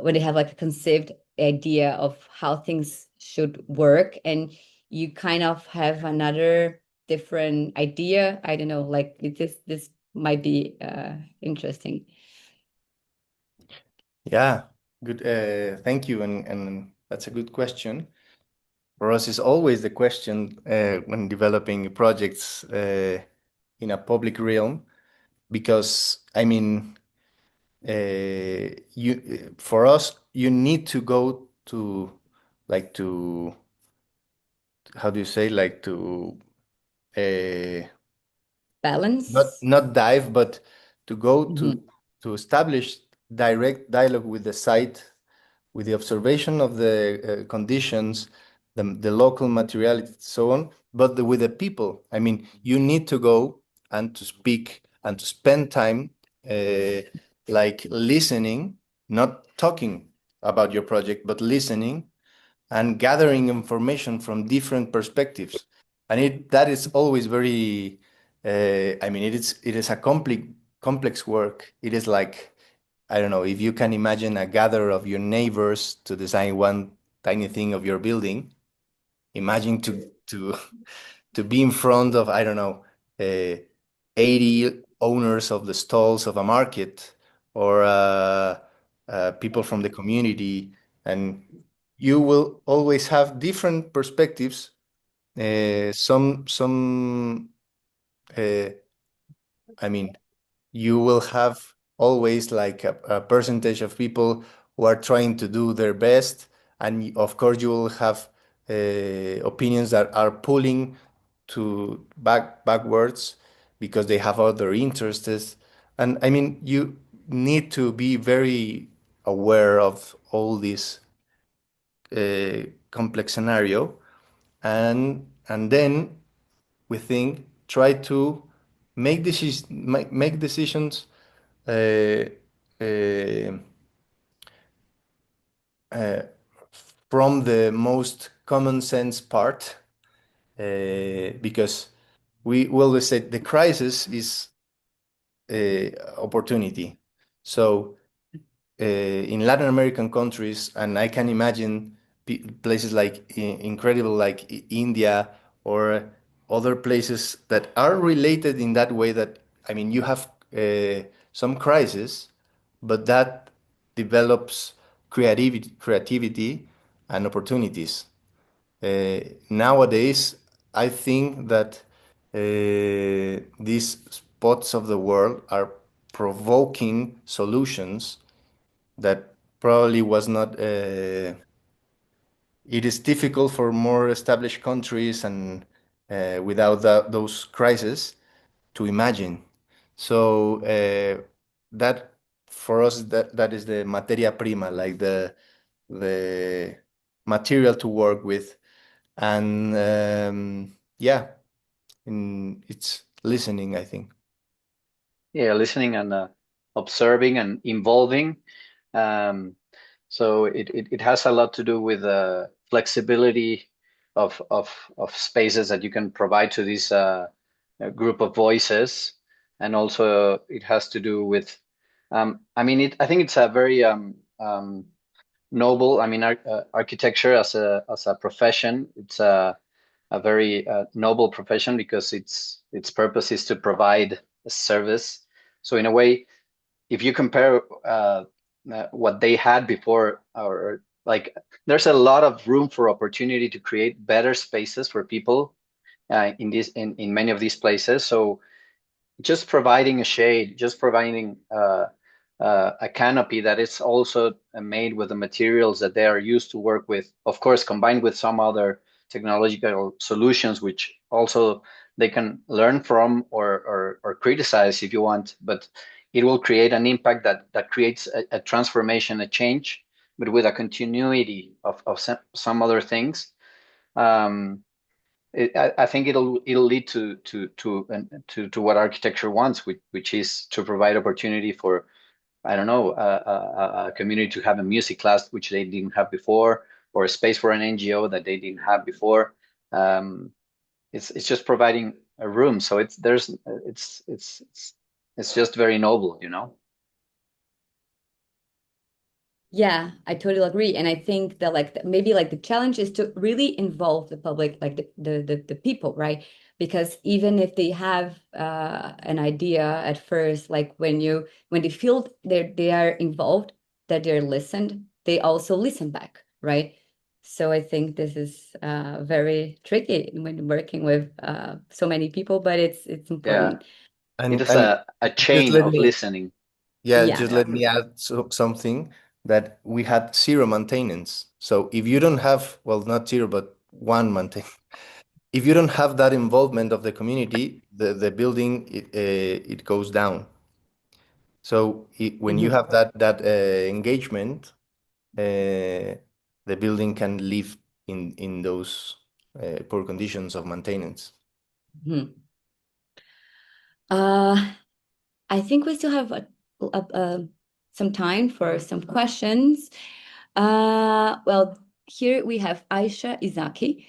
Speaker 4: when they have like a conceived idea of how things should work, and you kind of have another different idea? I don't know, like this might be interesting.
Speaker 3: Yeah, good. Thank you, and that's a good question. For us, it's always the question when developing projects in a public realm, because I mean, you for us, you need to go to like to how do you say, like to uh,
Speaker 4: Balance.
Speaker 3: not dive, but to go
Speaker 4: Mhm.
Speaker 3: to establish direct dialogue with the site, with the observation of the conditions, the local materiality, so on, but with the people. I mean, you need to go and to speak and to spend time like listening, not talking about your project, but listening and gathering information from different perspectives. And that is always very, I mean, it is a complex work. It is like, I don't know, if you can imagine a gather of your neighbors to design one tiny thing of your building, imagine to be in front of, I don't know, 80 owners of the stalls of a market, or people from the community, and you will always have different perspectives. Some I mean, you will have always like a percentage of people who are trying to do their best, and of course you will have opinions that are pulling to backwards because they have other interests. And I mean, you need to be very aware of all this complex scenario, and then we think try to make decisions uh, uh, uh, from the most common sense part, because we always say the crisis is opportunity. So in Latin American countries, and I can imagine places like incredible like India or other places that are related in that way that, I mean, you have some crisis, but that develops creativity and opportunities. Nowadays, I think that these spots of the world are provoking solutions that probably was not. It is difficult for more established countries and without those crises to imagine. So that for us that is the materia prima, like the material to work with, and yeah, it's listening, I think.
Speaker 2: Yeah, listening and observing and involving. Um, so it has a lot to do with flexibility of spaces that you can provide to this group of voices, and also it has to do with. I mean, I think it's a very noble. I mean, architecture as a profession, it's a very noble profession because its purpose is to provide a service. So in a way, if you compare what they had before, or like, there's a lot of room for opportunity to create better spaces for people in many of these places. So just providing a shade, just providing a canopy that is also made with the materials that they are used to work with, of course, combined with some other technological solutions, which also they can learn from or criticize if you want, but it will create an impact that creates a transformation, a change, but with a continuity of some other things. Um, I think it'll lead to what architecture wants, which is to provide opportunity for, I don't know, a community to have a music class which they didn't have before, or a space for an NGO that they didn't have before. Um, it's just providing a room, so it's just very noble, you know.
Speaker 4: Yeah, I totally agree. And I think that like maybe like the challenge is to really involve the public, like the people, right? Because even if they have an idea at first, like when they feel they are involved, that they're listened, they also listen back, right? So I think this is very tricky when working with so many people, but it's
Speaker 2: Yeah,
Speaker 4: important.
Speaker 2: it
Speaker 3: And
Speaker 2: is a
Speaker 3: just
Speaker 2: chain
Speaker 3: let
Speaker 2: of
Speaker 3: me,
Speaker 2: listening.
Speaker 3: yeah,
Speaker 4: Yeah.
Speaker 3: just
Speaker 2: Yeah,
Speaker 3: let me add something that we had zero maintenance. So if you don't have, well, not zero, but one maintain. If you don't have that involvement of the community, the building it goes down. So when you
Speaker 4: Mhm.
Speaker 3: have that engagement, the building can live in those poor conditions of maintenance.
Speaker 4: Mhm. Uh, I think we still have some time for some questions. Well, here we have Aisha Izaki.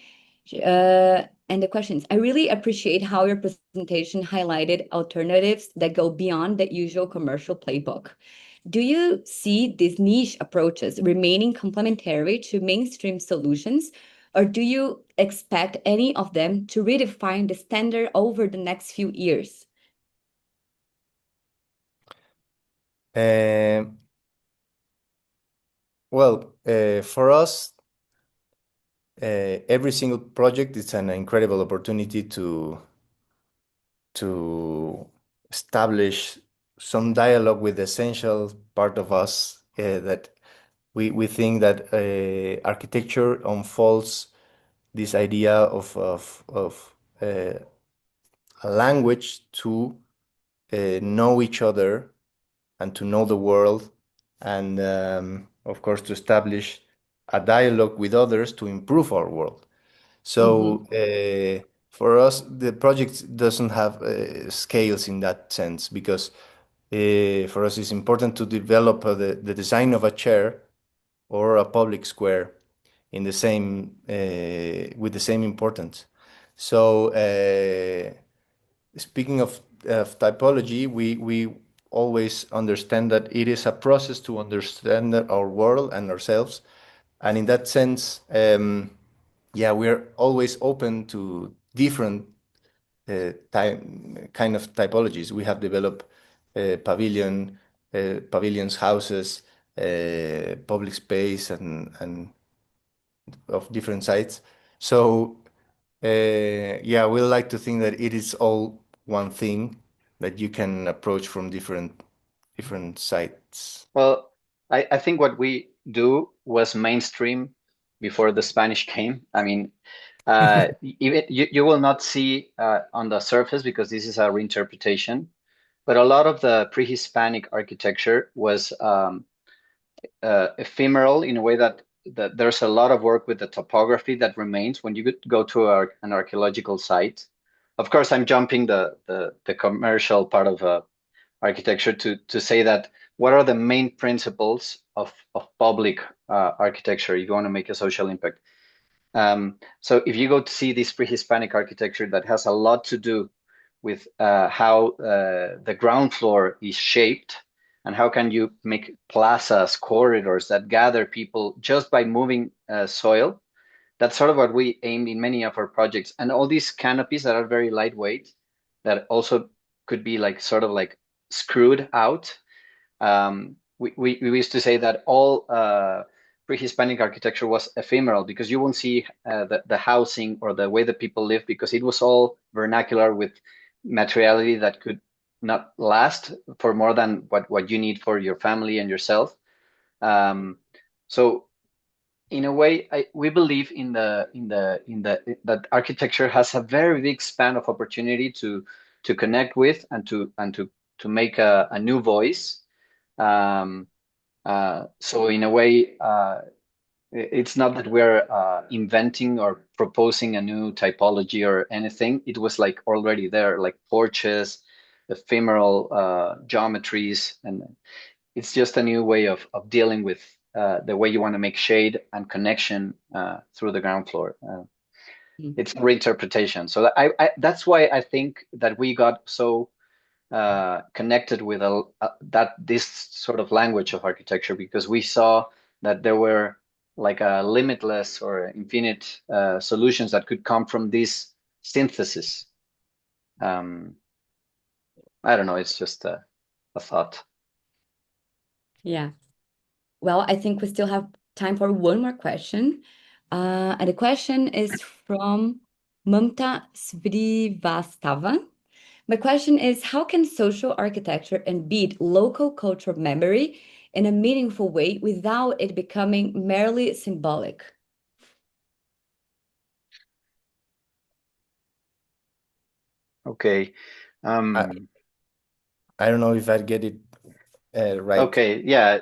Speaker 4: And the questions, I really appreciate how your presentation highlighted alternatives that go beyond the usual commercial playbook. Do you see these niche approaches remaining complementary to mainstream solutions, or do you expect any of them to redefine the standard over the next few years?
Speaker 3: Um, well, for us, every single project is an incredible opportunity to establish some dialogue with the essential part of us that we think that architecture unfolds this idea of a language to know each other and to know the world, and of course to establish a dialogue with others to improve our world. So for us, the project doesn't have scales in that sense because For us, it's important to develop the design of a chair or a public square in the same with the same importance. So speaking of typology, we always understand that it is a process to understand our world and ourselves, and in that sense, yeah, we're always open to different kind of typologies. We have developed pavilions, houses, public space, and of different sites. So yeah, we like to think that it is all one thing that you can approach from different sites.
Speaker 2: Well, I think what we do was mainstream before the Spanish came. I mean, even you will not see on the surface because this is a reinterpretation, but a lot of the pre-Hispanic architecture was ephemeral in a way that there's a lot of work with the topography that remains when you go to an archaeological site. Of course, I'm jumping the commercial part of architecture to say that what are the main principles of public architecture if you want to make a social impact. So if you go to see this pre-Hispanic architecture that has a lot to do with how the ground floor is shaped and how can you make plazas, corridors that gather people just by moving soil. That's sort of what we aimed in many of our projects. And all these canopies that are very lightweight, that also could be like sort of like screwed out. We used to say that all pre-Hispanic architecture was ephemeral because you won't see the housing or the way that people live because it was all vernacular with materiality that could not last for more than what you need for your family and yourself. So in a way, we believe in that architecture has a very big span of opportunity to connect with and to make a new voice. So in a way, it's not that we're inventing or proposing a new typology or anything. It was like already there, like porches, ephemeral geometries, and it's just a new way of dealing with the way you want to make shade and connection through the ground floor. It's reinterpretation. So that's why I think that we got so connected with this sort of language of architecture because we saw that there were like a limitless or infinite solutions that could come from this synthesis. I don't know, it's just a thought.
Speaker 4: Yeah. Well, I think we still have time for one more question. And the question is from Mamta Srivastava. My question is, how can social architecture embed local cultural memory in a meaningful way without it becoming merely symbolic?
Speaker 2: Okay.
Speaker 3: I don't know if I get it right.
Speaker 2: Okay, yeah.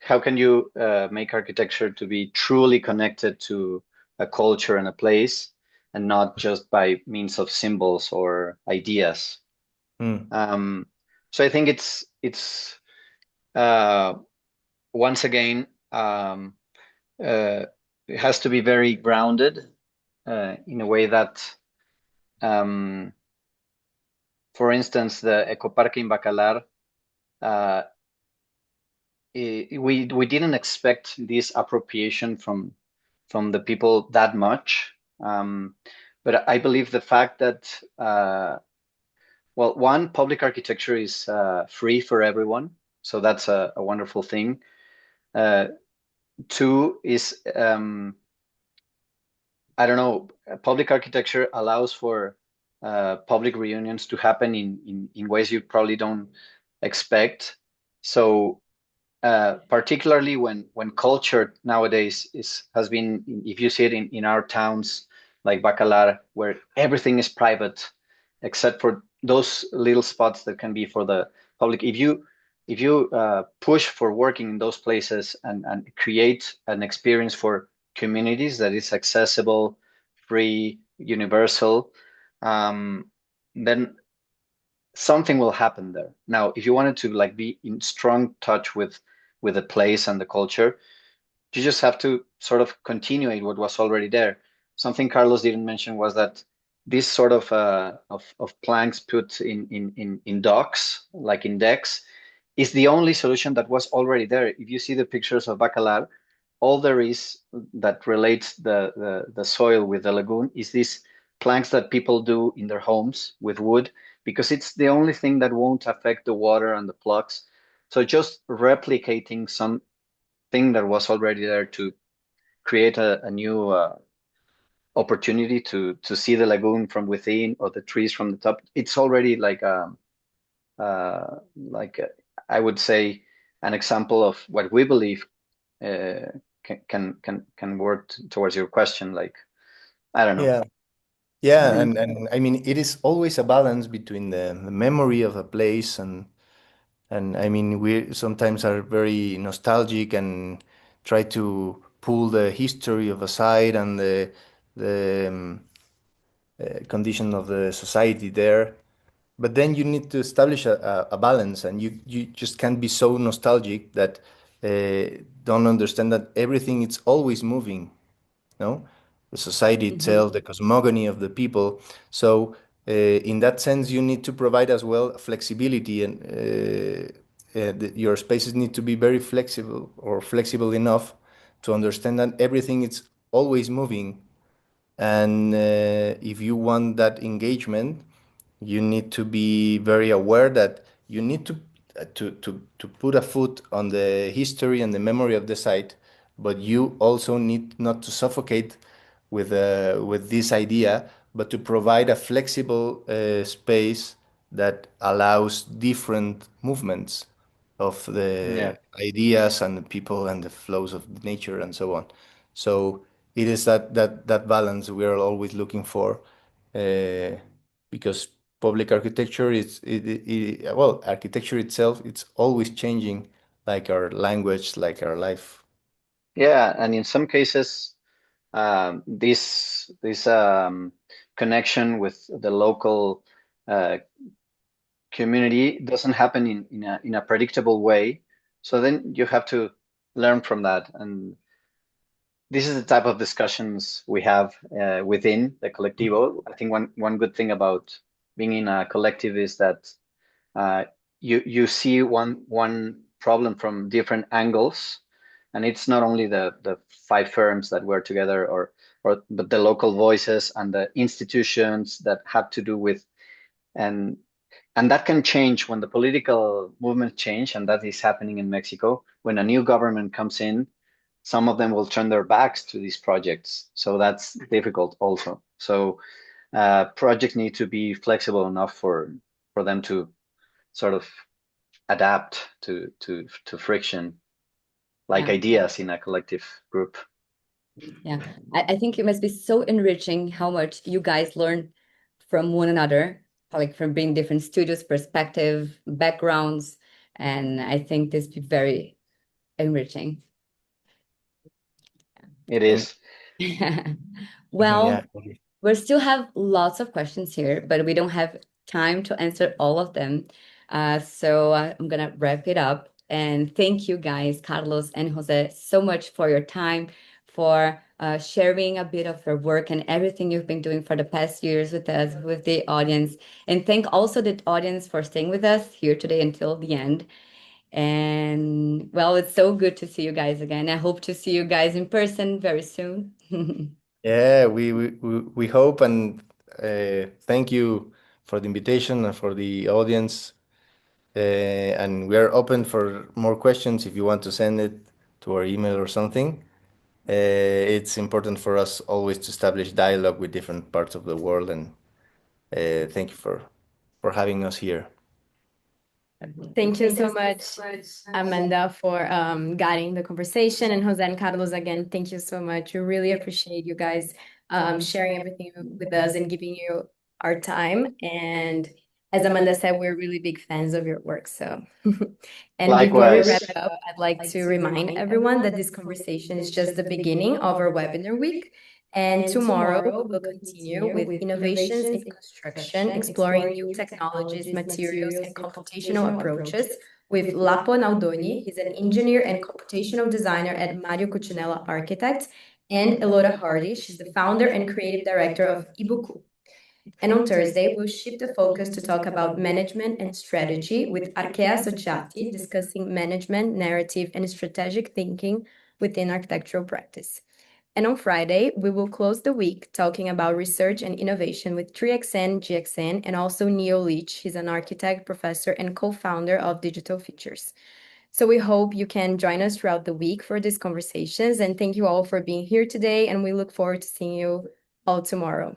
Speaker 2: How can you make architecture to be truly connected to a culture and a place and not just by means of symbols or ideas? So I think it's once again it has to be very grounded in a way that for instance the Ecoparque in Bacalar we didn't expect this appropriation from the people that much, but I believe the fact that well, one, public architecture is free for everyone, so that's a wonderful thing. Two is I don't know, public architecture allows for public reunions to happen in ways you probably don't expect. So particularly when culture nowadays has been, if you see it in our towns like Bacalar, where everything is private except for those little spots that can be for the public. If you push for working in those places and create an experience for communities that is accessible, free, universal, then something will happen there. Now, if you wanted to like be in strong touch with the place and the culture, you just have to sort of continuate what was already there. Something Carlos didn't mention was that this sort of planks put in docks, like in decks, is the only solution that was already there. If you see the pictures of Bacalar, all there is that relates the soil with the lagoon is these planks that people do in their homes with wood, because it's the only thing that won't affect the water and the plugs. So just replicating something that was already there to create a new opportunity to see the lagoon from within or the trees from the top. It's already like like I would say an example of what we believe can work towards your question. Like, I don't know.
Speaker 3: Yeah. Yeah,
Speaker 4: Mhm.
Speaker 3: and I mean it is always a balance between the memory of a place and I mean we sometimes are very nostalgic and try to pull the history of a site and the condition of the society there. But then you need to establish a balance, and you just can't be so nostalgic that don't understand that everything is always moving, no? The society
Speaker 4: Mhm.
Speaker 3: itself, the cosmogony of the people. So, in that sense, you need to provide as well flexibility, and your spaces need to be very flexible or flexible enough to understand that everything is always moving. And if you want that engagement, you need to be very aware that you need to put a foot on the history and the memory of the site, but you also need not to suffocate with this idea, but to provide a flexible space that allows different movements of
Speaker 2: Yeah.
Speaker 3: the ideas and the people and the flows of nature and so on. So it is that balance we are always looking for, uh, because public architecture well, architecture itself, it's always changing, like our language, like our life.
Speaker 2: Yeah, and in some cases, this connection with the local uh, community doesn't happen in a predictable way. So then you have to learn from that. And this is the type of discussions we have within the Colectivo. I think one good thing about being in a collective is that uh, you see one problem from different angles, and it's not only the five firms that work together, or but the local voices and the institutions that have to do with, and that can change when the political movements change, and that is happening in Mexico. When a new government comes in, some of them will turn their backs to these projects. So that's difficult also. So projects need to be flexible enough for them to sort of adapt to friction, like
Speaker 4: Yeah.
Speaker 2: ideas in a collective group.
Speaker 4: Yeah. I think it must be so enriching how much you guys learn from one another, like from being different studios, perspective, backgrounds. And I think this be very enriching.
Speaker 2: It
Speaker 3: Thank
Speaker 2: is.
Speaker 3: yeah.
Speaker 4: Well, we still have lots of questions here, but we don't have time to answer all of them. So I'm gonna wrap it up. And thank you guys, Carlos and Jose, so much for your time, for sharing a bit of your work and everything you've been doing for the past years with us, with the audience. And thank also the audience for staying with us here today until the end. And well, it's so good to see you guys again. I hope to see you guys in person very soon.
Speaker 3: Yeah, we hope, and thank you for the invitation and for the audience. And we are open for more questions if you want to send it to our email or something. It's important for us always to establish dialogue with different parts of the world, and thank you for having us here.
Speaker 1: Thank you so much, Amanda, for guiding the conversation. And Jose and Carlos, again, thank you so much. We really appreciate you guys sharing everything with us and giving you our time. And as Amanda said, we're really big fans of your work. So, and before we wrap
Speaker 2: Likewise.
Speaker 1: up, I'd like to remind everyone that this conversation is just the beginning of our webinar week. And tomorrow, we'll continue with innovations in construction, exploring new technologies, materials, and computational approaches with Lapo Naldoni. He's an engineer and computational designer at Mario Cucinella Architects, and Elora Hardy. She's the founder and creative director of Ibuku. And on Thursday, we'll shift the focus to talk about management and strategy with Arkea Sociati, discussing management, narrative, and strategic thinking within architectural practice. And on Friday, we will close the week talking about research and innovation with 3XN, GXN, and also Neo Leach. He's an architect, professor, and co-founder of Digital Features. So we hope you can join us throughout the week for these conversations. And thank you all for being here today. And we look forward to seeing you all tomorrow.